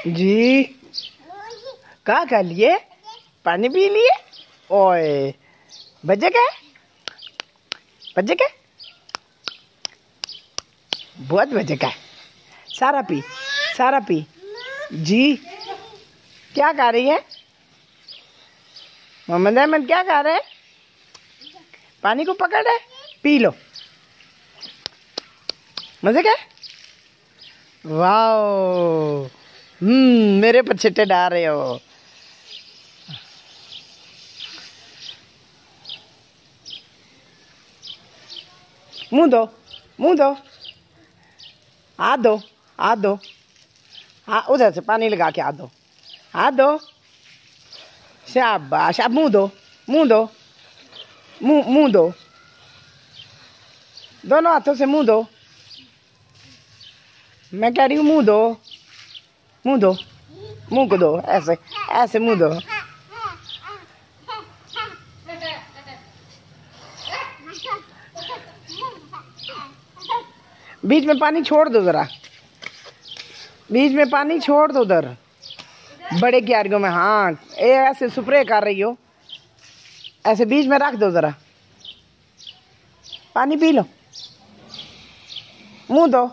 जी क्या कर लिए? पानी पी लिए? ओए बजे क्या? बजे क्या? बहुत बजे क्या? सारा पी, सारा पी। जी क्या कर रही है मोहम्मद अहमद? क्या कर रहे हैं? पानी को पकड़ है, पी लो। मजे क्या? वाओ, मेरे पर छिट्टे डाल रहे हो। मुंह दो, मुंह दो, हाथ दो, हाथ दो। हाँ उधर से पानी लगा के हाथ दो, हाथ दो। शाबाश। अब मुंह दो, मुंह दो, मुंह दो, दोनों हाथों से मुंह दो। मैं कह रही हूँ मुंह दो, मुंह दो, मुंह को दो, ऐसे ऐसे मुंह दो। बीच में पानी छोड़ दो जरा, बीच में पानी छोड़ दो उधर बड़े क्यारियों में। हाँ ये ऐसे स्प्रे कर रही हो, ऐसे बीच में रख दो जरा, पानी पी लो, मुंह दो।